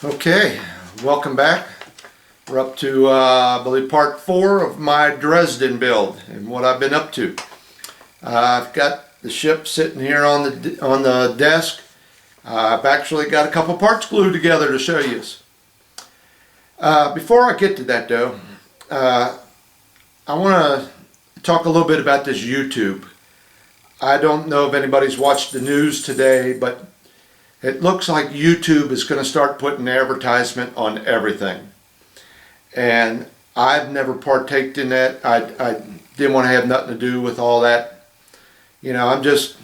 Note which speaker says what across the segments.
Speaker 1: Okay, welcome back. We're up to, I believe, part 4 of my Dresden build and what I've been up to. I've got the ship sitting here on the desk. I've actually got a couple parts glued together to show you. Before I get to that though, I want to talk a little bit about this YouTube. I don't know if anybody's watched the news today, but it looks like YouTube is going to start putting advertisement on everything. And I've never partaked in that. I didn't want to have nothing to do with all that. You know, I'm just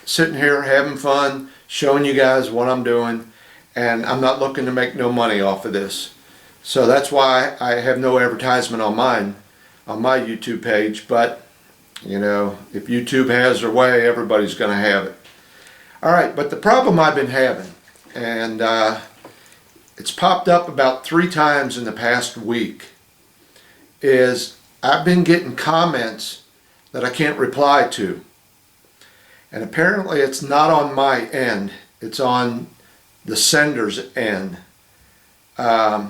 Speaker 1: sitting here having fun, showing you guys what I'm doing, and I'm not looking to make no money off of this. So that's why I have no advertisement on mine, on my YouTube page. But, you know, if YouTube has their way, everybody's going to have it. Alright, but the problem I've been having, and it's popped up about 3 times in the past week, is I've been getting comments that I can't reply to. And apparently it's not on my end, it's on the sender's end. You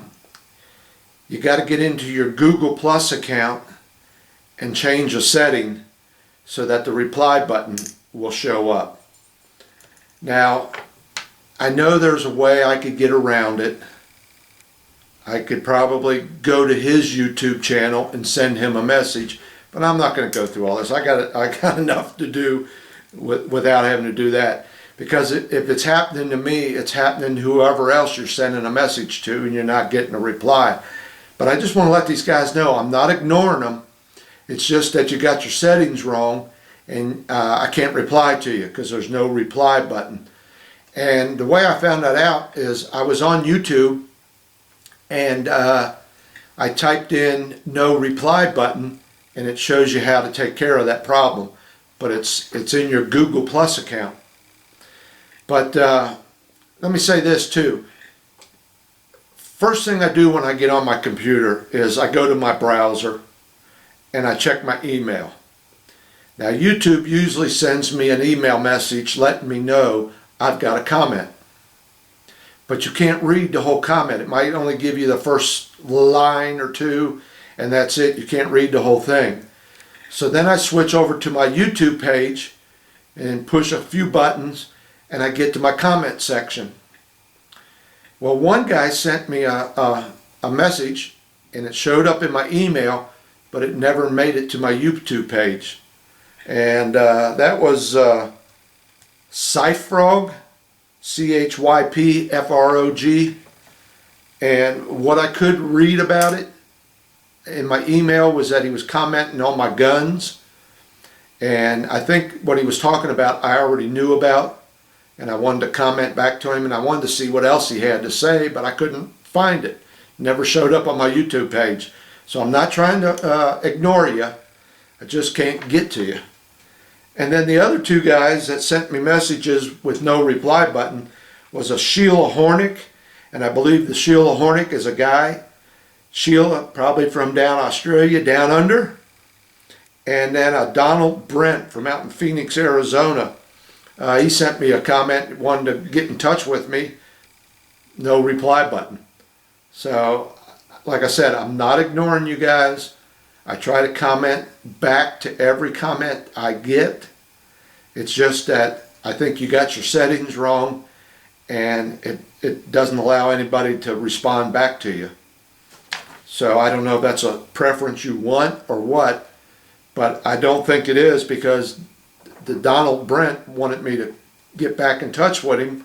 Speaker 1: got to get into your Google Plus account and change a setting so that the reply button will show up. Now, I know there's a way I could get around it. I could probably go to his YouTube channel and send him a message, but I'm not going to go through all this. I got enough to do without having to do that. Because if it's happening to me, it's happening to whoever else you're sending a message to, and you're not getting a reply. But I just want to let these guys know I'm not ignoring them. It's just that you got your settings wrong, and I can't reply to you because there's no reply button. And the way I found that out is I was on YouTube and I typed in no reply button, and it shows you how to take care of that problem. But it's in your Google Plus account. But let me say this too. First thing I do when I get on my computer is I go to my browser and I check my email. Now YouTube usually sends me an email message letting me know I've got a comment. But you can't read the whole comment. It might only give you the first line or two, and that's it. You can't read the whole thing. So then I switch over to my YouTube page and push a few buttons, and I get to my comment section. Well, one guy sent me a message, and it showed up in my email, but it never made it to my YouTube page. And that was Cyfrog, C-H-Y-P-F-R-O-G. And what I could read about it in my email was that he was commenting on my guns. And I think what he was talking about I already knew about. And I wanted to comment back to him, and I wanted to see what else he had to say, but I couldn't find it. It never showed up on my YouTube page. So I'm not trying to ignore you. I just can't get to you. And then the other 2 guys that sent me messages with no reply button was a Sheila Hornick, and I believe the Sheila Hornick is a guy. Sheila, probably from down Australia, down under. And then a Donald Brent from out in Phoenix, Arizona. He sent me a comment, wanted to get in touch with me. No reply button. So, like I said, I'm not ignoring you guys. I try to comment back to every comment I get. It's just that I think you got your settings wrong, and it doesn't allow anybody to respond back to you. So I don't know if that's a preference you want or what, but I don't think it is, because the Donald Brent wanted me to get back in touch with him.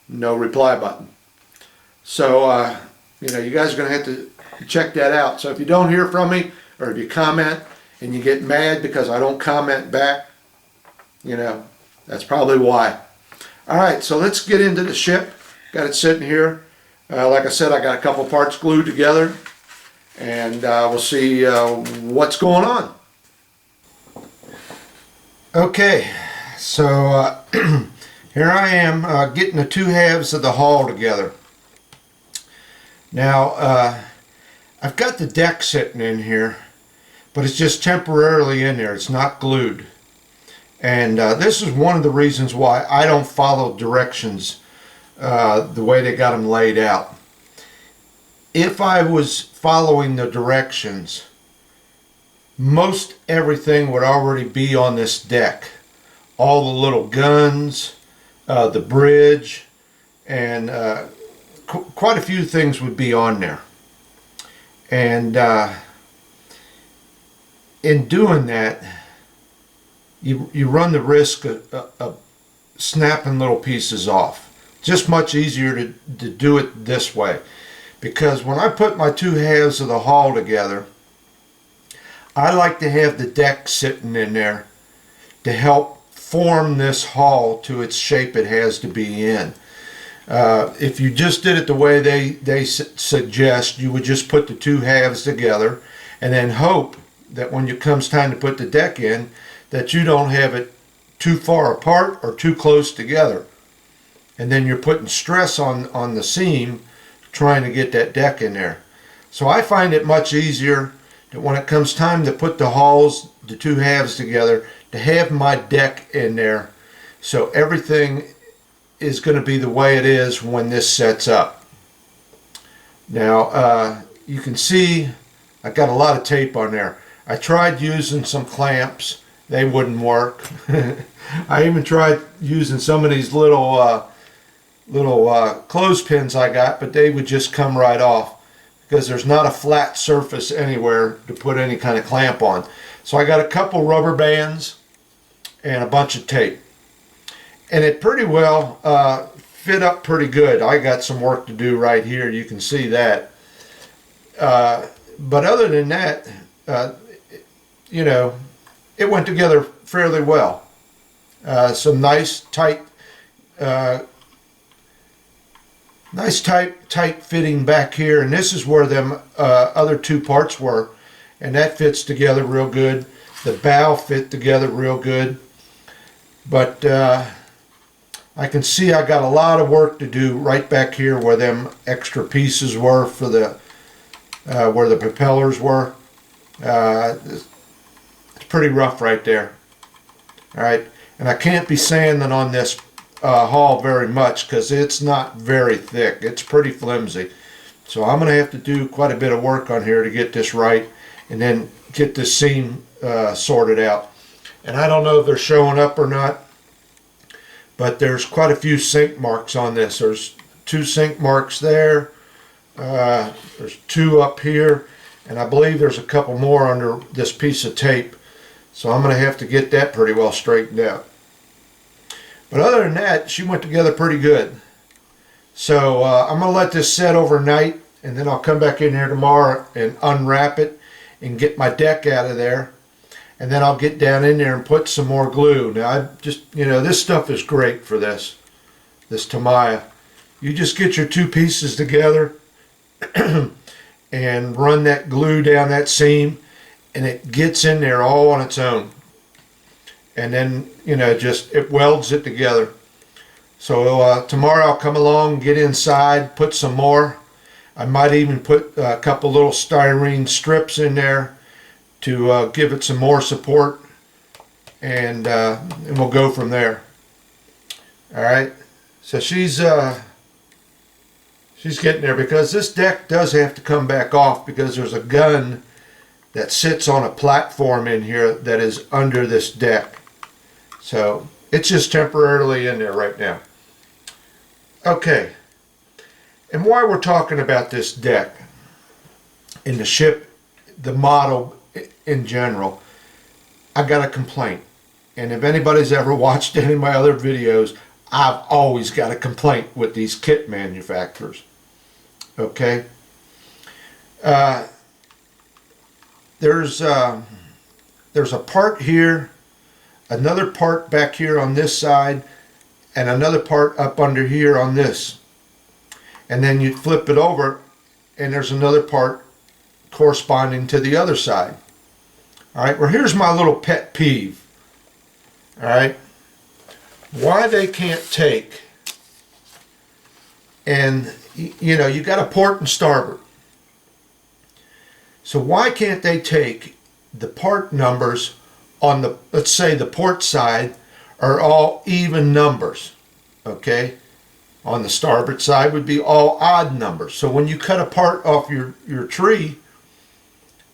Speaker 1: No reply button. So, you know, you guys are going to have to check that out. So if you don't hear from me, or if you comment and you get mad because I don't comment back, you know, that's probably why. Alright, so let's get into the ship. Got it sitting here. Like I said, I got a couple parts glued together, and we'll see what's going on. Okay, so here I am getting the 2 halves of the hull together. Now, I've got the deck sitting in here, but it's just temporarily in there. It's not glued. And this is one of the reasons why I don't follow directions the way they got them laid out. if I was following the directions, most everything would already be on this deck. All the little guns, the bridge, and quite a few things would be on there. And in doing that, you run the risk of snapping little pieces off. Just much easier to do it this way, because when I put my two halves of the hull together, I like to have the deck sitting in there to help form this hull to its shape it has to be in. If you just did it the way they suggest, you would just put the two halves together and then hope that when it comes time to put the deck in, that you don't have it too far apart or too close together. And then you're putting stress on the seam trying to get that deck in there. So I find it much easier that when it comes time to put the hulls, the two halves together, to have my deck in there so everything is going to be the way it is when this sets up. Now you can see I got a lot of tape on there. I tried using some clamps. They wouldn't work. I even tried using some of these little clothespins I got, but they would just come right off because there's not a flat surface anywhere to put any kind of clamp on. So I got a couple rubber bands and a bunch of tape, and it pretty well fit up pretty good. I got some work to do right here, you can see that, but other than that, you know, it went together fairly well. Some nice tight fitting back here, and this is where them other two parts were, and that fits together real good. The bow fit together real good, but I can see I got a lot of work to do right back here where them extra pieces were for the where the propellers were. It's pretty rough right there. All right, and I can't be sanding on this hull very much because it's not very thick. It's pretty flimsy. So I'm going to have to do quite a bit of work on here to get this right and then get this seam sorted out. And I don't know if they're showing up or not, but there's quite a few sink marks on this. There's 2 sink marks there. There's 2 up here, and I believe there's a couple more under this piece of tape. So I'm going to have to get that pretty well straightened out. But other than that, she went together pretty good. So I'm going to let this set overnight, and then I'll come back in here tomorrow and unwrap it and get my deck out of there. And then I'll get down in there and put some more glue. Now, I just, you know, this stuff is great for this Tamiya. You just get your 2 pieces together and run that glue down that seam, and it gets in there all on its own. And then, you know, just it welds it together. So tomorrow I'll come along, get inside, put some more. I might even put a couple little styrene strips in there to give it some more support, and we'll go from there. All right. So she's getting there, because this deck does have to come back off because there's a gun that sits on a platform in here that is under this deck. So it's just temporarily in there right now. Okay, and while we're talking about this deck and the ship, the model in general, I got a complaint. And if anybody's ever watched any of my other videos, I've always got a complaint with these kit manufacturers. Okay, there's a part here, another part back here on this side, and another part up under here on this. And then you flip it over, and there's another part corresponding to the other side. All right, well, here's my little pet peeve. All right, why they can't take, and you know, you got a port and starboard. So why can't they take the part numbers on the, let's say the port side, are all even numbers, okay? on the starboard side would be all odd numbers. So when you cut a part off your tree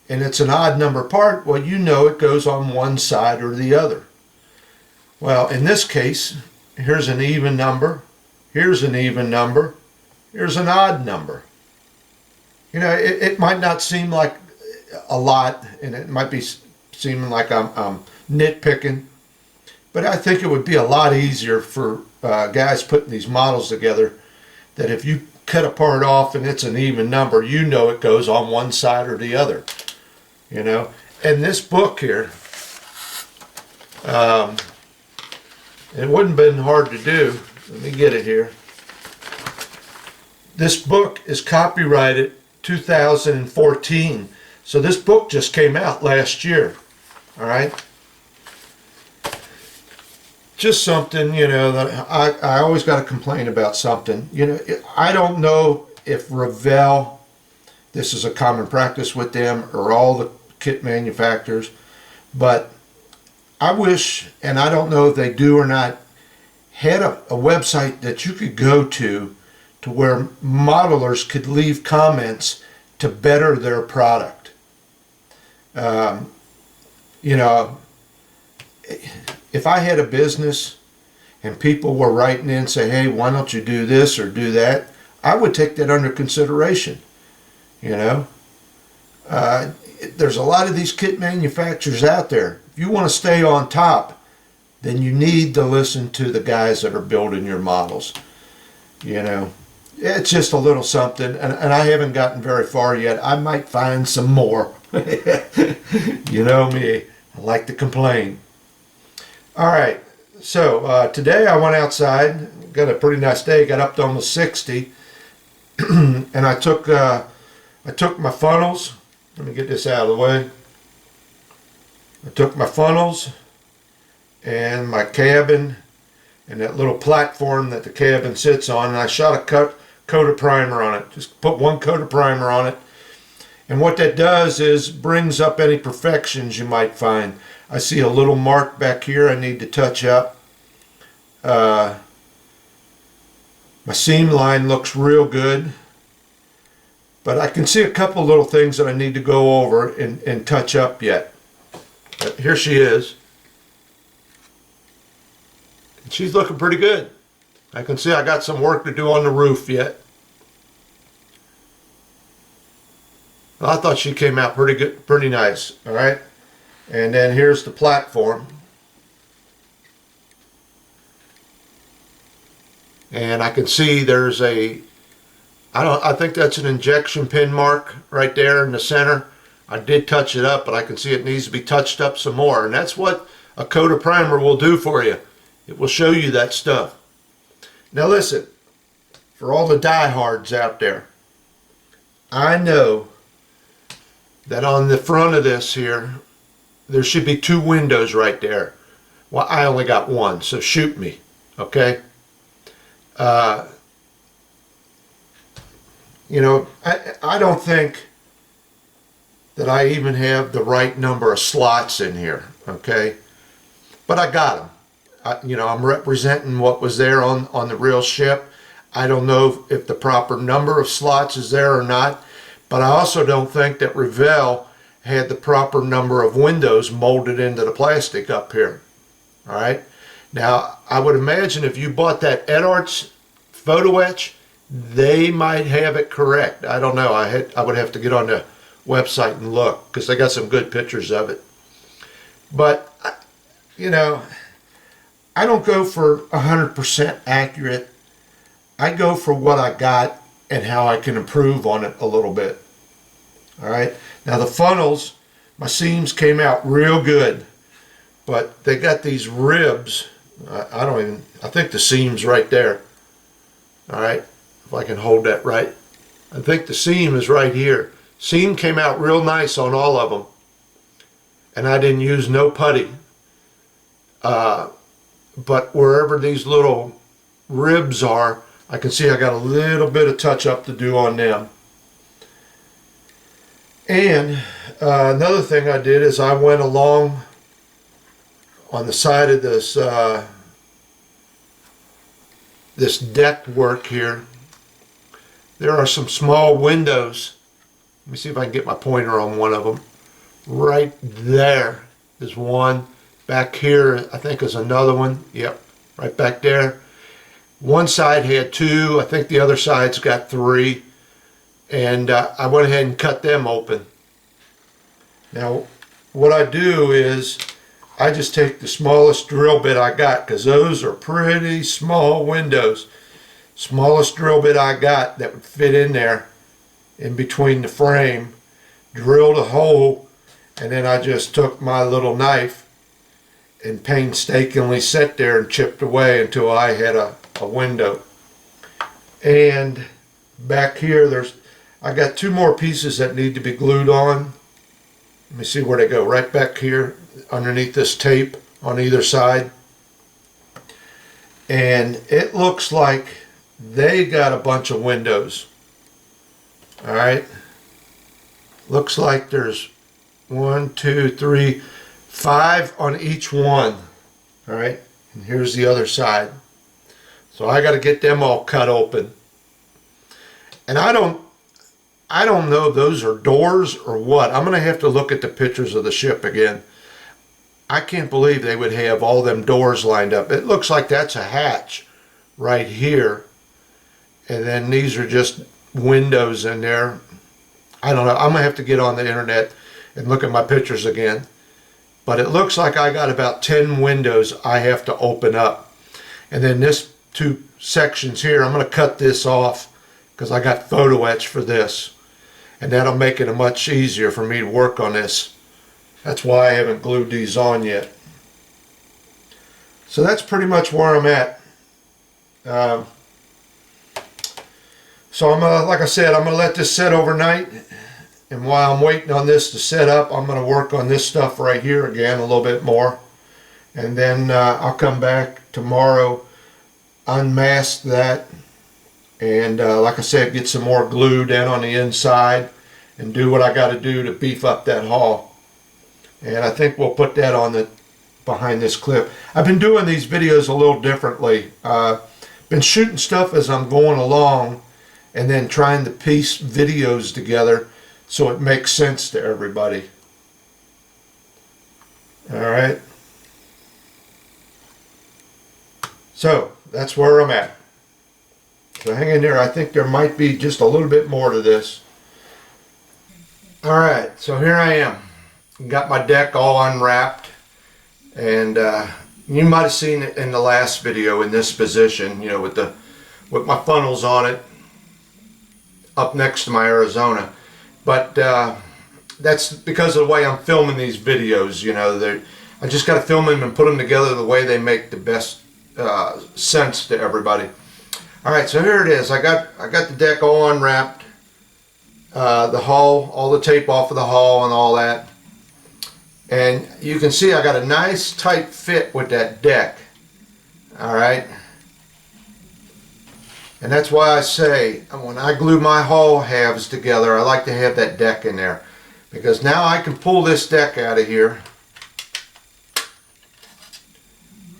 Speaker 1: and it's an odd number part, well, you know it goes on one side or the other. Well, in this case, here's an even number, here's an even number, here's an odd number. You know, it might not seem like a lot, and it might be seeming like I'm nitpicking, but I think it would be a lot easier for guys putting these models together, that if you cut a part off and it's an even number, you know it goes on one side or the other. You know, and this book here, it wouldn't have been hard to do. Let me get it here. This book is copyrighted 2014. So this book just came out last year. All right. Just something, you know, that I always got to complain about something. You know, I don't know if Revell, this is a common practice with them, or all the kit manufacturers, but I wish, and I don't know if they do or not, had a website that you could go to where modelers could leave comments to better their product. You know, if I had a business and people were writing in and say, hey, why don't you do this or do that, I would take that under consideration. You know, there's a lot of these kit manufacturers out there. If you want to stay on top, then you need to listen to the guys that are building your models. You know, it's just a little something, and I haven't gotten very far yet. I might find some more. You know me, I like to complain. All right, so today I went outside, got a pretty nice day, got up to almost 60, and I took my funnels. Let me get this out of the way. I took my funnels and my cabin and that little platform that the cabin sits on, and I shot a coat of primer on it. Just put one coat of primer on it. And what that does is brings up any imperfections you might find. I see a little mark back here I need to touch up. My seam line looks real good, but I can see a couple little things that I need to go over and touch up yet. But here she is. And she's looking pretty good. I can see I got some work to do on the roof yet. Well, I thought she came out pretty good, pretty nice. All right. And then here's the platform. And I can see there's I think that's an injection pin mark right there in the center. I did touch it up, but I can see it needs to be touched up some more. And that's what a coat of primer will do for you. It will show you that stuff. Now listen, for all the diehards out there, I know that on the front of this here, there should be 2 windows right there. Well, I only got 1, so shoot me, okay? You know, I don't think that I even have the right number of slots in here, okay? But I got them. You know, I'm representing what was there on the real ship. I don't know if the proper number of slots is there or not, but I also don't think that Revell had the proper number of windows molded into the plastic up here. All right. Now, I would imagine if you bought that Edarts photo etch, they might have it correct. I don't know. I would have to get on the website and look, because they got some good pictures of it. But, you know, I don't go for 100% accurate. I go for what I got and how I can improve on it a little bit. All right. Now the funnels, my seams came out real good, but they got these ribs. I think the seam's right there. All right. If I can hold that right. I think the seam is right here. Seam came out real nice on all of them. And I didn't use no putty. But wherever these little ribs are, I can see I got a little bit of touch up to do on them. And another thing I did is I went along on the side of this this deck work here, there are some small windows. Let me see if I can get my pointer on one of them. Right there is one. Back here, I think, is another one. Yep, right back there. One side had 2. I think the other side's got 3. And I went ahead and cut them open. Now, what I do is I just take the smallest drill bit I got, because those are pretty small windows. Smallest drill bit I got that would fit in there in between the frame, drilled a hole, and then I just took my little knife and painstakingly sat there and chipped away until I had a window. And back here I got 2 more pieces that need to be glued on. Let me see where they go. Right back here underneath this tape on either side. And it looks like they got a bunch of windows. Alright. Looks like there's 1, 2, 3, 5 on each one. Alright. And here's the other side. So I got to get them all cut open. And I don't know if those are doors or what. I'm going to have to look at the pictures of the ship again. I can't believe they would have all them doors lined up. It looks like that's a hatch right here. And then these are just windows in there. I don't know. I'm going to have to get on the internet and look at my pictures again. But it looks like I got about 10 windows I have to open up. And then this 2 sections here, I'm going to cut this off because I got photo etch for this. And that'll make it much easier for me to work on this. That's why I haven't glued these on yet. So that's pretty much where I'm at. So I'm gonna, like I said, I'm gonna let this set overnight. And while I'm waiting on this to set up, I'm gonna work on this stuff right here again a little bit more. And then I'll come back tomorrow, unmask that, and like I said, get some more glue down on the inside and do what I got to do to beef up that hull. And I think we'll put that on the behind this clip. I've been doing these videos a little differently. Been shooting stuff as I'm going along and then trying to piece videos together so it makes sense to everybody. Alright. So that's where I'm at. So hang in there. I think there might be just a little bit more to this. Alright, so here I am. Got my deck all unwrapped, and you might have seen it in the last video in this position, you know, with my funnels on it up next to my Arizona. But that's because of the way I'm filming these videos. You know, I just got to film them and put them together the way they make the best sense to everybody. All right, so here it is. I got the deck all unwrapped, the hull, all the tape off of the hull and all that. And you can see I got a nice tight fit with that deck. Alright. And that's why I say when I glue my hull halves together, I like to have that deck in there. Because now I can pull this deck out of here.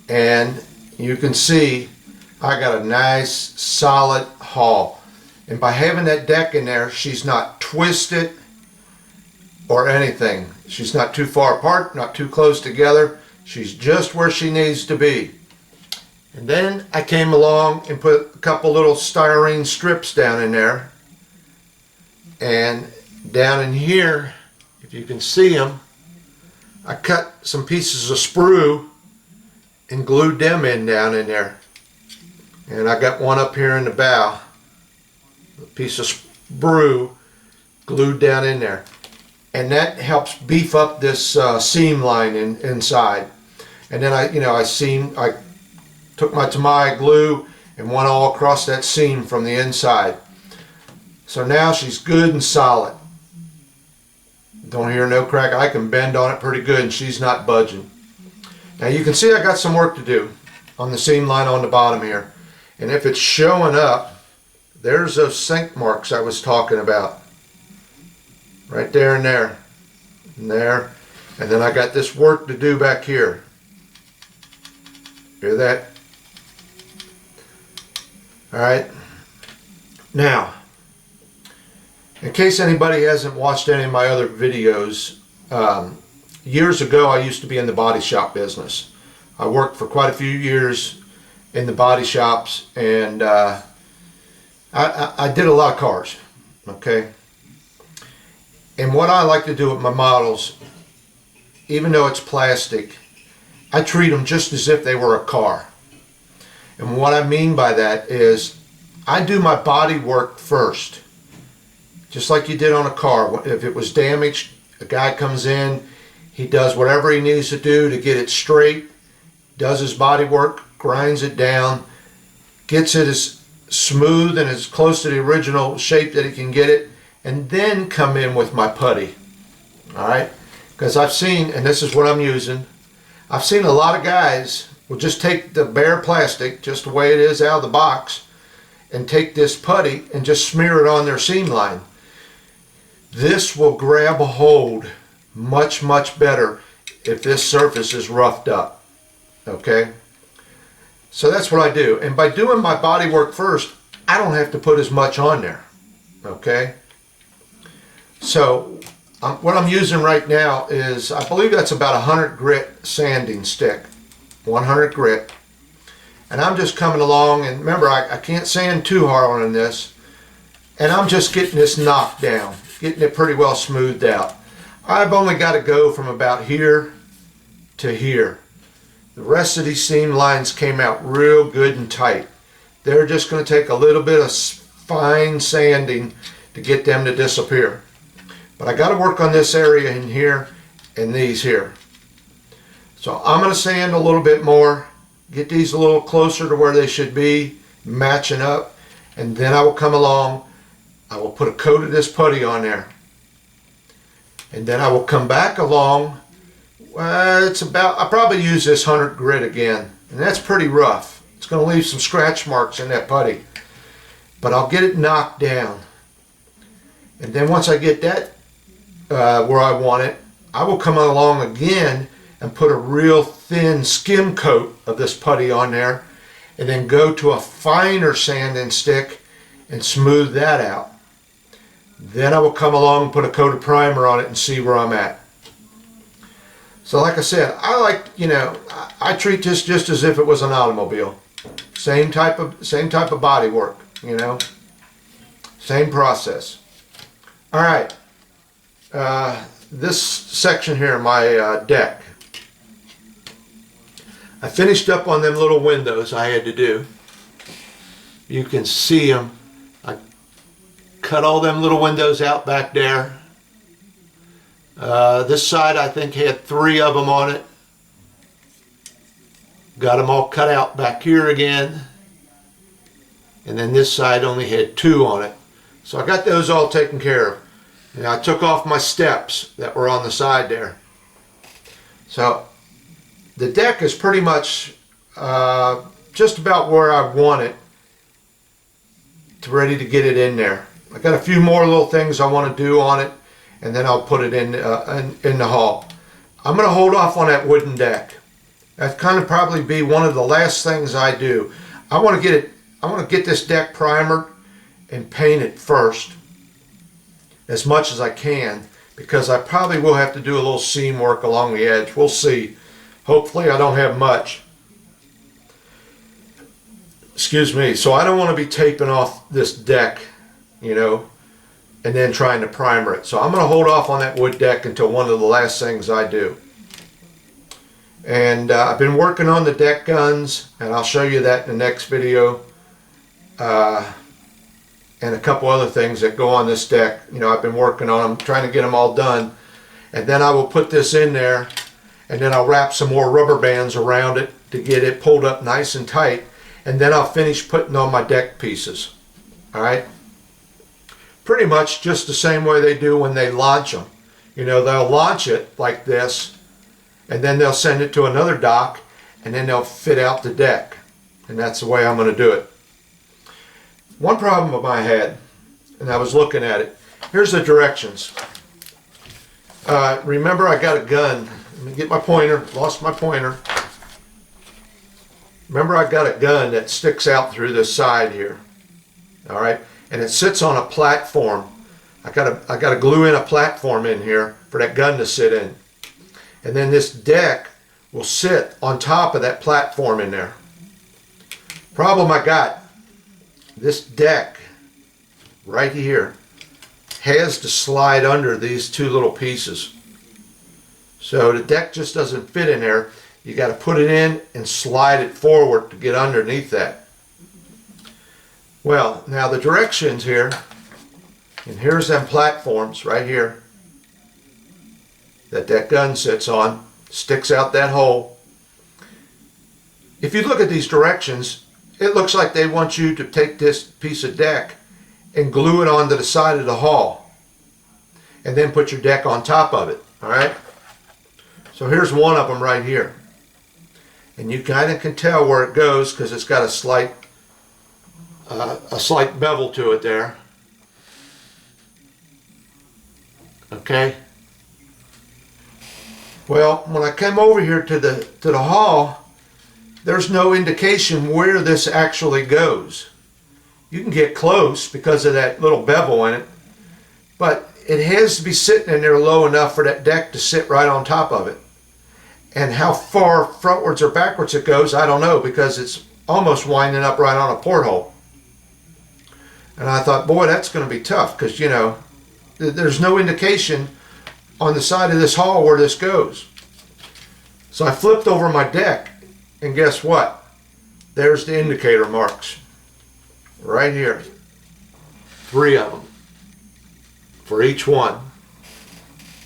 Speaker 1: And you can see I got a nice solid hull. And by having that deck in there, she's not twisted or anything. She's not too far apart, not too close together. She's just where she needs to be. And then I came along and put a couple little styrene strips down in there. And down in here, if you can see them, I cut some pieces of sprue and glued them in down in there. And I got one up here in the bow. A piece of sprue glued down in there. And that helps beef up this seam line inside. And then I took my Tamai glue and went all across that seam from the inside. So now she's good and solid. Don't hear no crack. I can bend on it pretty good and she's not budging. Now you can see I got some work to do on the seam line on the bottom here. And if it's showing up, there's those sink marks I was talking about. Right there and there. And there. And then I got this work to do back here. Hear that? Alright, now, in case anybody hasn't watched any of my other videos, years ago I used to be in the body shop business. I worked for quite a few years in the body shops, and I did a lot of cars, okay? And what I like to do with my models, even though it's plastic, I treat them just as if they were a car. And what I mean by that is I do my body work first, just like you did on a car. If it was damaged, a guy comes in, he does whatever he needs to do to get it straight, does his body work, grinds it down, gets it as smooth and as close to the original shape that he can get it, and then come in with my putty. Alright? Because I've seen, and this is what I'm using, I've seen a lot of guys will just take the bare plastic, just the way it is out of the box, and take this putty and just smear it on their seam line. This will grab a hold much, much better if this surface is roughed up. Okay? So that's what I do. And by doing my body work first, I don't have to put as much on there. Okay? So what I'm using right now is, I believe that's about a 100 grit sanding stick. 100 grit. And I'm just coming along, and remember, I can't sand too hard on this. And I'm just getting this knocked down, getting it pretty well smoothed out. I've only got to go from about here to here. The rest of these seam lines came out real good and tight. They're just going to take a little bit of fine sanding to get them to disappear. But I got to work on this area in here and these here. So I'm going to sand a little bit more, get these a little closer to where they should be, matching up, and then I will come along, I will put a coat of this putty on there. And then I will come back along, it's about, I probably use this 100 grit again, and that's pretty rough. It's going to leave some scratch marks in that putty. But I'll get it knocked down. And then once I get that where I want it, I will come along again and put a real thin skim coat of this putty on there, and then go to a finer sanding stick and smooth that out. Then I will come along and put a coat of primer on it and see where I'm at. So like I said, I like, I treat this just as if it was an automobile. Same type of body work, same process. All right, this section here, my deck. I finished up on them little windows I had to do. You can see them. I cut all them little windows out back there. This side I think had 3 of them on it. Got them all cut out back here again. And then this side only had 2 on it. So I got those all taken care of. And I took off my steps that were on the side there. So the deck is pretty much just about where I want it, ready to get it in there. I got a few more little things I want to do on it, and then I'll put it in the hall. I'm going to hold off on that wooden deck. That's kind of probably be one of the last things I do. I want to get this deck primered and paint it first, as much as I can, because I probably will have to do a little seam work along the edge. We'll see. Hopefully I don't have much. Excuse me. So I don't want to be taping off this deck, and then trying to primer it. So I'm going to hold off on that wood deck until one of the last things I do. And I've been working on the deck guns, and I'll show you that in the next video. And a couple other things that go on this deck. I've been working on them, trying to get them all done. And then I will put this in there, and then I'll wrap some more rubber bands around it to get it pulled up nice and tight. And then I'll finish putting on my deck pieces. Alright? Pretty much just the same way they do when they launch them. They'll launch it like this, and then they'll send it to another dock, and then they'll fit out the deck. And that's the way I'm going to do it. One problem I had, and I was looking at it, here's the directions. Remember, I got a gun. Let me get my pointer. Lost my pointer. Remember, I got a gun that sticks out through this side here. All right, and it sits on a platform. I gotta glue in a platform in here for that gun to sit in, and then this deck will sit on top of that platform in there. Problem I got, this deck right here has to slide under these two little pieces. So the deck just doesn't fit in there. You got to put it in and slide it forward to get underneath that. Well, now the directions here, and here's them platforms right here that gun sits on, sticks out that hole. If you look at these directions, it looks like they want you to take this piece of deck and glue it onto the side of the hull and then put your deck on top of it. All right, so here's one of them right here, and you kind of can tell where it goes because it's got a slight bevel to it there. Okay, well, when I came over here to the hull, there's no indication where this actually goes. You can get close because of that little bevel in it, but it has to be sitting in there low enough for that deck to sit right on top of it. And how far frontwards or backwards it goes, I don't know, because it's almost winding up right on a porthole. And I thought, boy, that's going to be tough because, you know, there's no indication on the side of this hull where this goes. So I flipped over my deck, and guess what? There's the indicator marks right here. 3 of them for each one.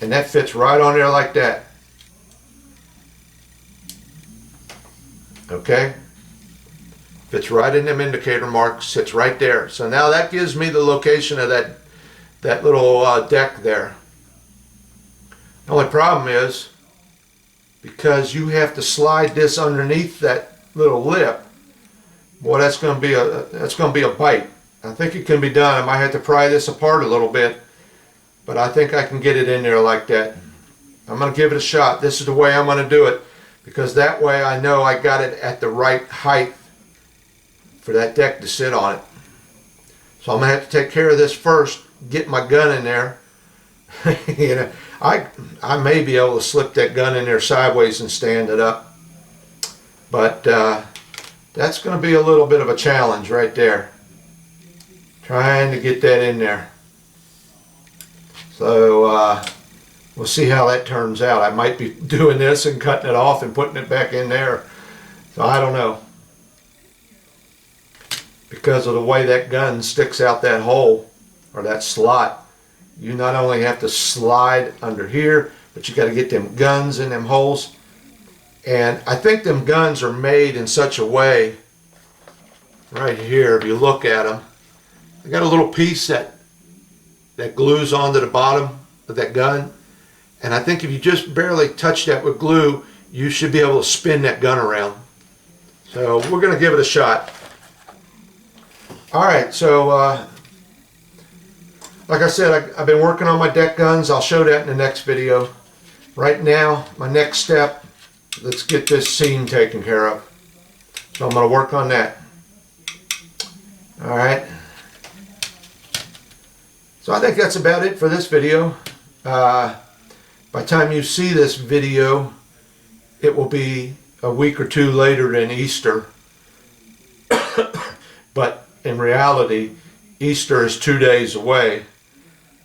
Speaker 1: And that fits right on there like that. Okay? Fits right in them indicator marks, sits right there. So now that gives me the location of that little deck there. The only problem is, because you have to slide this underneath that little lip, boy, that's going to be a bite. I think it can be done. I might have to pry this apart a little bit, but I think I can get it in there like that. I'm going to give it a shot. This is the way I'm going to do it, because that way I know I got it at the right height for that deck to sit on it. So I'm going to have to take care of this first, get my gun in there. You know, I may be able to slip that gun in there sideways and stand it up, but that's going to be a little bit of a challenge right there, trying to get that in there. So we'll see how that turns out. I might be doing this and cutting it off and putting it back in there, so I don't know, because of the way that gun sticks out that hole or that slot. You not only have to slide under here, but you got to get them guns in them holes. And I think them guns are made in such a way, right here, if you look at them, they got a little piece that glues onto the bottom of that gun. And I think if you just barely touch that with glue, you should be able to spin that gun around. So we're going to give it a shot. All right, so like I said, I've been working on my deck guns. I'll show that in the next video. Right now, my next step, let's get this seam taken care of. So I'm going to work on that. All right. So I think that's about it for this video. By the time you see this video, it will be a week or two later than Easter. But in reality, Easter is 2 days away.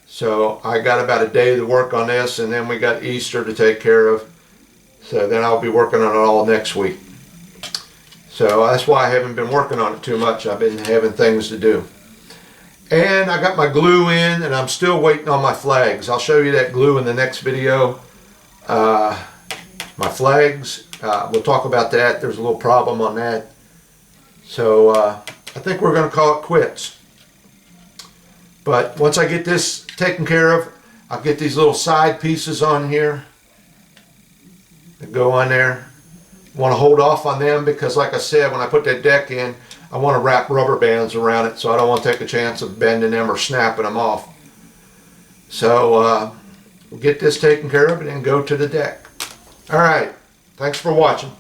Speaker 1: So I got about a day to work on this, and then we got Easter to take care of. So then I'll be working on it all next week. So that's why I haven't been working on it too much. I've been having things to do. And I got my glue in, and I'm still waiting on my flags. I'll show you that glue in the next video. My flags, we'll talk about that. There's a little problem on that. So I think we're going to call it quits. But once I get this taken care of, I'll get these little side pieces on here that go on there. I want to hold off on them because, like I said, when I put that deck in, I want to wrap rubber bands around it, so I don't want to take a chance of bending them or snapping them off. So we'll get this taken care of and then go to the deck. All right, thanks for watching.